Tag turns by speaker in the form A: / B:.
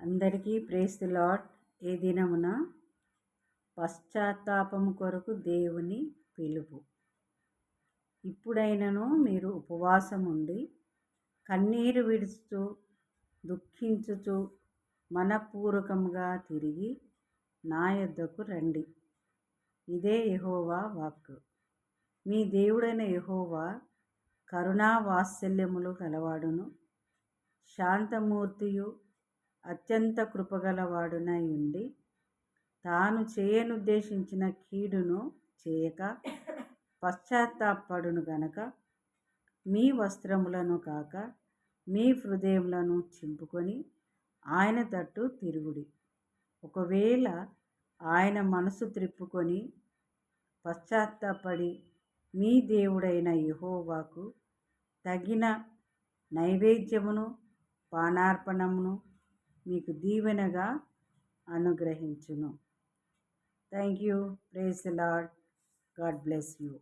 A: అందరికీ praise the lord. ఏ దినమున పశ్చాత్తాపము కొరకు దేవుని పిలుపు. ఇప్పుడైనను మీరు ఉపవాసం ఉండి కన్నీరు విడుస్తూ దుఃఖించుచు మనపూర్వకముగా తిరిగి నా యొద్దకు రండి. ఇదే యెహోవా వాక్కు. మీ దేవుడైన యెహోవా కరుణా వాత్సల్యములు గలవాడును, శాంతమూర్తియు, అత్యంత కృపగలవాడునై ఉండి తాను చేయనుద్దేశించిన కీడును చేయక పశ్చాత్తాపడును గనక మీ వస్త్రములను కాక మీ హృదయములను చింపుకొని ఆయన తట్టు తిరుగుడి. ఒకవేళ ఆయన మనసు త్రిప్పుకొని పశ్చాత్తాపడి మీ దేవుడైన యెహోవాకు తగిన నైవేద్యమును పానార్పణమును మీకు దీవెనగా అనుగ్రహించును. Thank you. Praise the Lord. God bless you.